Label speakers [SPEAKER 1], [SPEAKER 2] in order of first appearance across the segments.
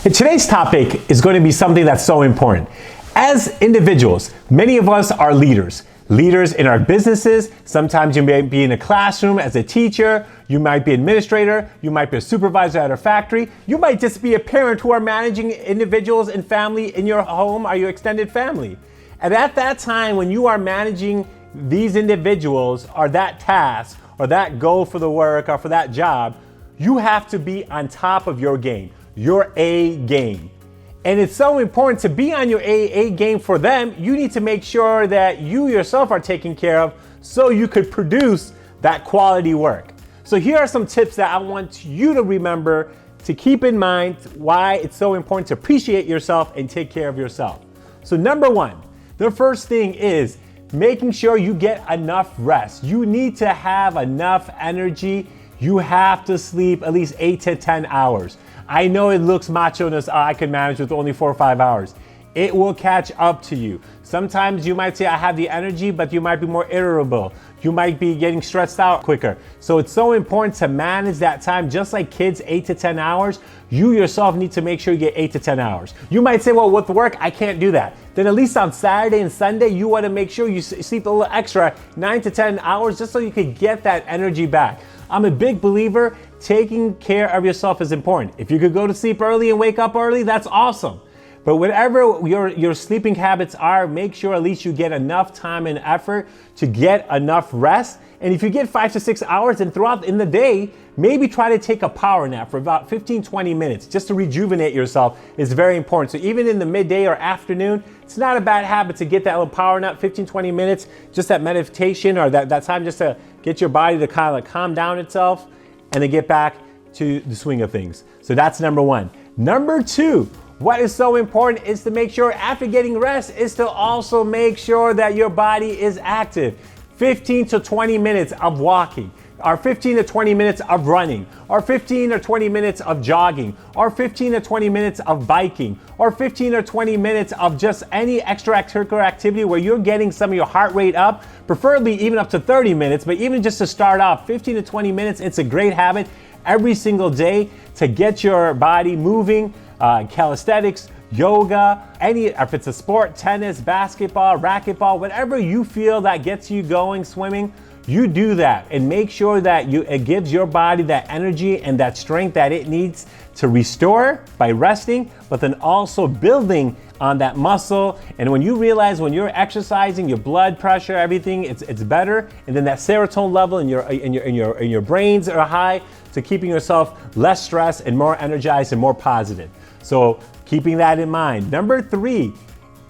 [SPEAKER 1] And today's topic is going to be something that's so important. As individuals, many of us are leaders. Leaders in our businesses. Sometimes you may be in a classroom as a teacher. You might be an administrator. You might be a supervisor at a factory. You might just be a parent who are managing individuals and family in your home or your extended family. And at that time, when you are managing these individuals or that task or that goal for the work or for that job, you have to be on top of your game, your A game. And it's so important to be on your A game for them. You need to make sure that you yourself are taken care of so you could produce that quality work. So here are some tips that I want you to remember to keep in mind why it's so important to appreciate yourself and take care of yourself. So number one, the first thing is making sure you get enough rest. You need to have enough energy. You have to sleep at least 8 to 10 hours. I know it looks macho and I can manage with only 4 or 5 hours. It will catch up to you. Sometimes you might say, I have the energy, but you might be more irritable. You might be getting stressed out quicker. So it's so important to manage that time. Just like kids, 8 to 10 hours, you yourself need to make sure you get 8 to 10 hours. You might say, well, with work, I can't do that. Then at least on Saturday and Sunday, you want to make sure you sleep a little extra, 9 to 10 hours, just so you can get that energy back. I'm a big believer, taking care of yourself is important. If you could go to sleep early and wake up early, that's awesome. But whatever your sleeping habits are, make sure at least you get enough time and effort to get enough rest. And if you get 5 to 6 hours and throughout in the day, maybe try to take a power nap for about 15, 20 minutes just to rejuvenate yourself is very important. So even in the midday or afternoon, it's not a bad habit to get that little power nap, 15, 20 minutes, just that meditation or that time just to get your body to kind of calm down itself and then get back to the swing of things. So that's number one. Number two, what is so important is to make sure after getting rest is to also make sure that your body is active. 15 to 20 minutes of walking, or 15 to 20 minutes of running, or 15 or 20 minutes of jogging, or 15 to 20 minutes of biking, or 15 or 20 minutes of just any extracurricular activity where you're getting some of your heart rate up, preferably even up to 30 minutes, but even just to start off, 15 to 20 minutes, it's a great habit every single day to get your body moving. Calisthenics, yoga, if it's a sport, tennis, basketball, racquetball, whatever you feel that gets you going, swimming, you do that and make sure that it gives your body that energy and that strength that it needs to restore by resting, but then also building on that muscle. And when you realize when you're exercising, your blood pressure, everything, it's better. And then that serotonin level in your brains are high, so keeping yourself less stressed and more energized and more positive. So keeping that in mind. Number three,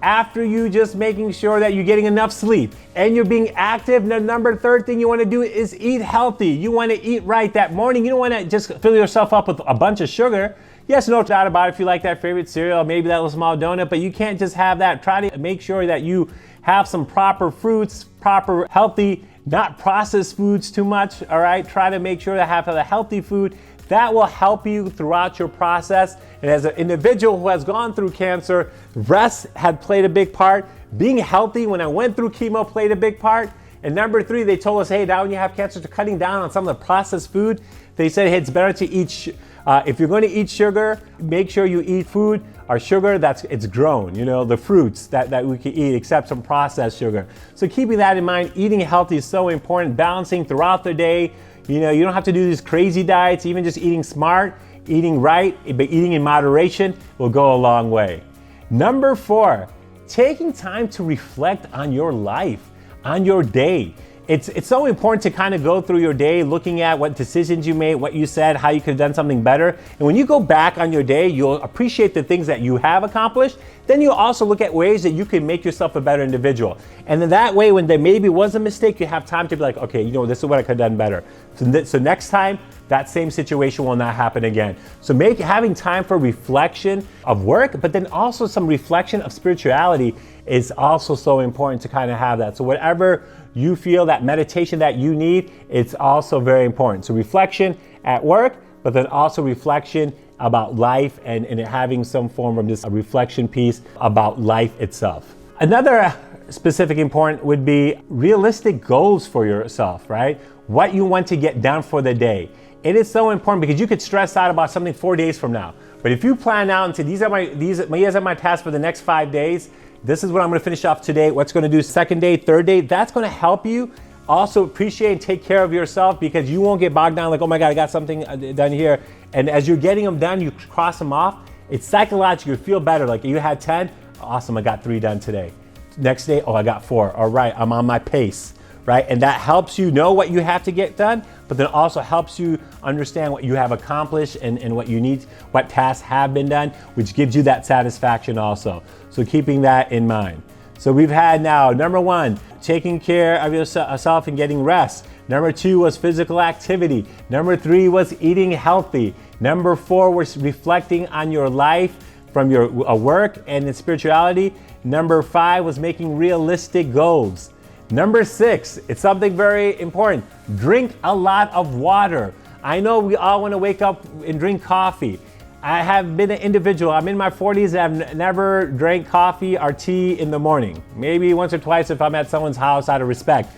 [SPEAKER 1] after you just making sure that you're getting enough sleep and you're being active, the third thing you want to do is eat healthy. You want to eat right that morning. You don't want to just fill yourself up with a bunch of sugar. Yes, no doubt about it if you like that favorite cereal, maybe that little small donut, but you can't just have that. Try to make sure that you have some proper fruits, proper healthy, not processed foods too much, all right? Try to make sure to have a healthy food. That will help you throughout your process. And as an individual who has gone through cancer, rest had played a big part. Being healthy when I went through chemo played a big part. And number three, they told us, hey, now when you have cancer, to cutting down on some of the processed food. They said, hey, it's better to eat, if you're going to eat sugar, make sure you eat food or sugar it's grown, the fruits that we can eat, except some processed sugar. So keeping that in mind, eating healthy is so important, balancing throughout the day. You don't have to do these crazy diets, even just eating smart, eating right, but eating in moderation will go a long way. Number four, taking time to reflect on your life, on your day. It's so important to kind of go through your day, looking at what decisions you made, what you said, how you could have done something better. And when you go back on your day, you'll appreciate the things that you have accomplished. Then you'll also look at ways that you can make yourself a better individual. And then that way, when there maybe was a mistake, you have time to be like, okay, this is what I could have done better. So next time, that same situation will not happen again. So having time for reflection of work, but then also some reflection of spirituality is also so important to kind of have that. So whatever you feel, that meditation that you need, it's also very important. So reflection at work, but then also reflection about life and having some form of this reflection piece about life itself. Another specific important would be realistic goals for yourself, right? What you want to get done for the day. It is so important because you could stress out about something 4 days from now. But if you plan out and say, these are my tasks for the next 5 days, this is what I'm gonna finish off today, what's gonna do second day, third day, that's gonna help you also appreciate and take care of yourself, because you won't get bogged down like, oh my God, I got something done here. And as you're getting them done, you cross them off, it's psychological, you feel better. Like you had 10, awesome, I got 3 done today. Next day, oh, I got 4, all right, I'm on my pace, right? And that helps you know what you have to get done, but then also helps you understand what you have accomplished and what you need, what tasks have been done, which gives you that satisfaction also. So keeping that in mind. So we've had now, number 1, taking care of yourself and getting rest. Number 2 was physical activity. Number 3 was eating healthy. Number 4 was reflecting on your life from your work and in spirituality. Number 5 was making realistic goals. Number 6, it's something very important. Drink a lot of water. I know we all want to wake up and drink coffee. I have been an individual, I'm in my 40s, I've never drank coffee or tea in the morning. Maybe once or twice if I'm at someone's house out of respect.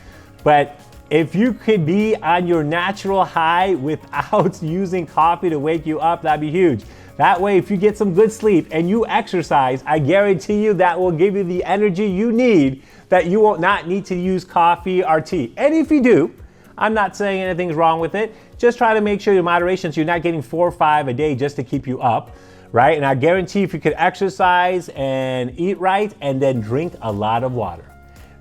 [SPEAKER 1] But if you could be on your natural high without using coffee to wake you up, that'd be huge. That way, if you get some good sleep and you exercise, I guarantee you that will give you the energy you need, that you will not need to use coffee or tea. And if you do, I'm not saying anything's wrong with it. Just try to make sure your moderation so you're not getting 4 or 5 a day just to keep you up, right? And I guarantee if you could exercise and eat right and then drink a lot of water.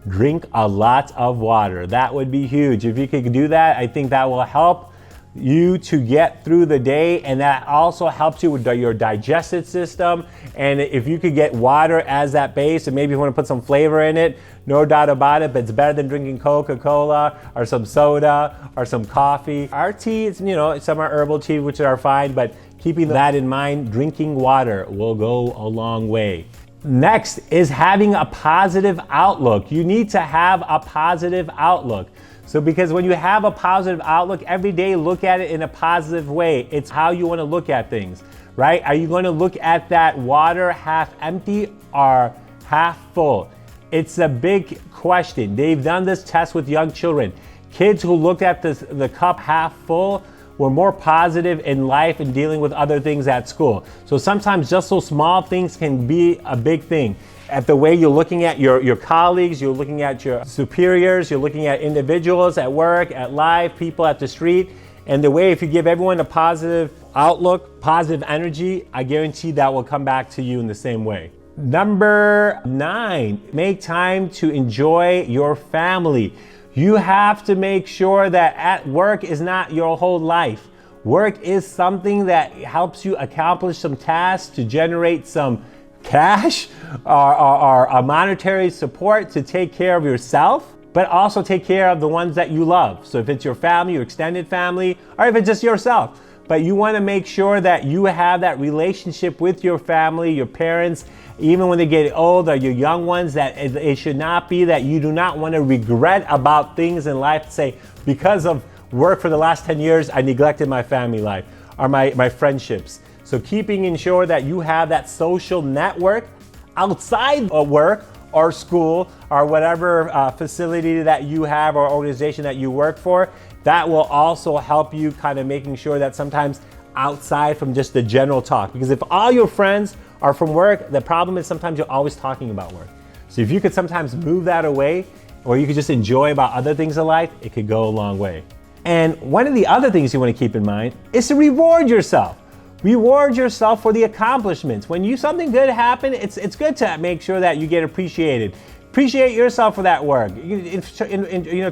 [SPEAKER 1] Drink a lot of water. That would be huge. If you could do that, I think that will help you to get through the day, and that also helps you with your digestive system. And if you could get water as that base, and maybe you want to put some flavor in it, no doubt about it, but it's better than drinking Coca-Cola or some soda or some coffee. Our tea is, some are herbal tea, which are fine, but keeping that in mind, drinking water will go a long way. Next is having a positive outlook. You need to have a positive outlook. So because when you have a positive outlook, every day look at it in a positive way. It's how you want to look at things, right? Are you going to look at that water half empty or half full? It's a big question. They've done this test with young children. Kids who looked at the cup half full were more positive in life and dealing with other things at school. So sometimes just those small things can be a big thing. At the way you're looking at your colleagues, you're looking at your superiors, you're looking at individuals at work, at life, people at the street. And the way if you give everyone a positive outlook, positive energy, I guarantee that will come back to you in the same way. Number 9, make time to enjoy your family. You have to make sure that at work is not your whole life. Work is something that helps you accomplish some tasks to generate some cash or a monetary support to take care of yourself, but also take care of the ones that you love. So if it's your family, your extended family, or if it's just yourself, but you want to make sure that you have that relationship with your family, your parents, even when they get old, or your young ones, that it should not be that you do not want to regret about things in life to say, because of work for the last 10 years, I neglected my family life or my friendships. So keeping ensure that you have that social network outside of work or school or whatever facility that you have or organization that you work for, that will also help you kind of making sure that sometimes outside from just the general talk. Because if all your friends are from work, the problem is sometimes you're always talking about work. So if you could sometimes move that away, or you could just enjoy about other things in life, it could go a long way. And one of the other things you want to keep in mind is to reward yourself. Reward yourself for the accomplishments. When something good happens, it's good to make sure that you get appreciated. Appreciate yourself for that work.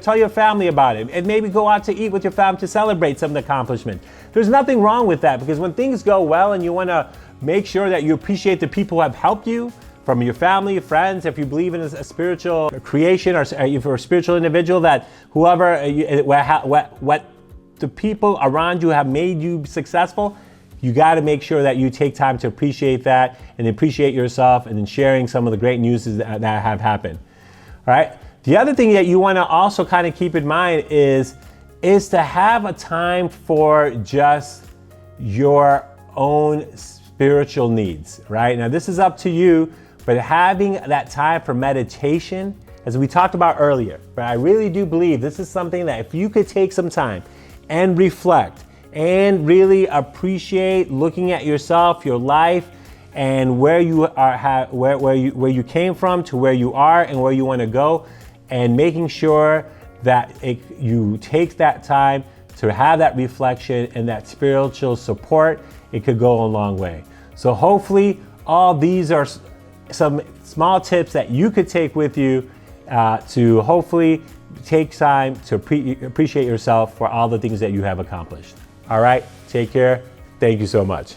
[SPEAKER 1] Tell your family about it, and maybe go out to eat with your family to celebrate some of the accomplishment. There's nothing wrong with that, because when things go well and you want to make sure that you appreciate the people who have helped you, from your family, your friends, if you believe in a spiritual creation, or if you're a spiritual individual, that whoever, what the people around you have made you successful, you got to make sure that you take time to appreciate that and appreciate yourself, and then sharing some of the great news that have happened. All right. The other thing that you want to also kind of keep in mind is to have a time for just your own spiritual needs, right? Now, this is up to you, but having that time for meditation, as we talked about earlier, but I really do believe this is something that if you could take some time and reflect and really appreciate looking at yourself, your life, and where you are, where you came from to where you are and where you want to go, and making sure that you take that time to have that reflection and that spiritual support. It could go a long way. So hopefully all these are some small tips that you could take with you to hopefully take time to appreciate yourself for all the things that you have accomplished. All right, take care. Thank you so much.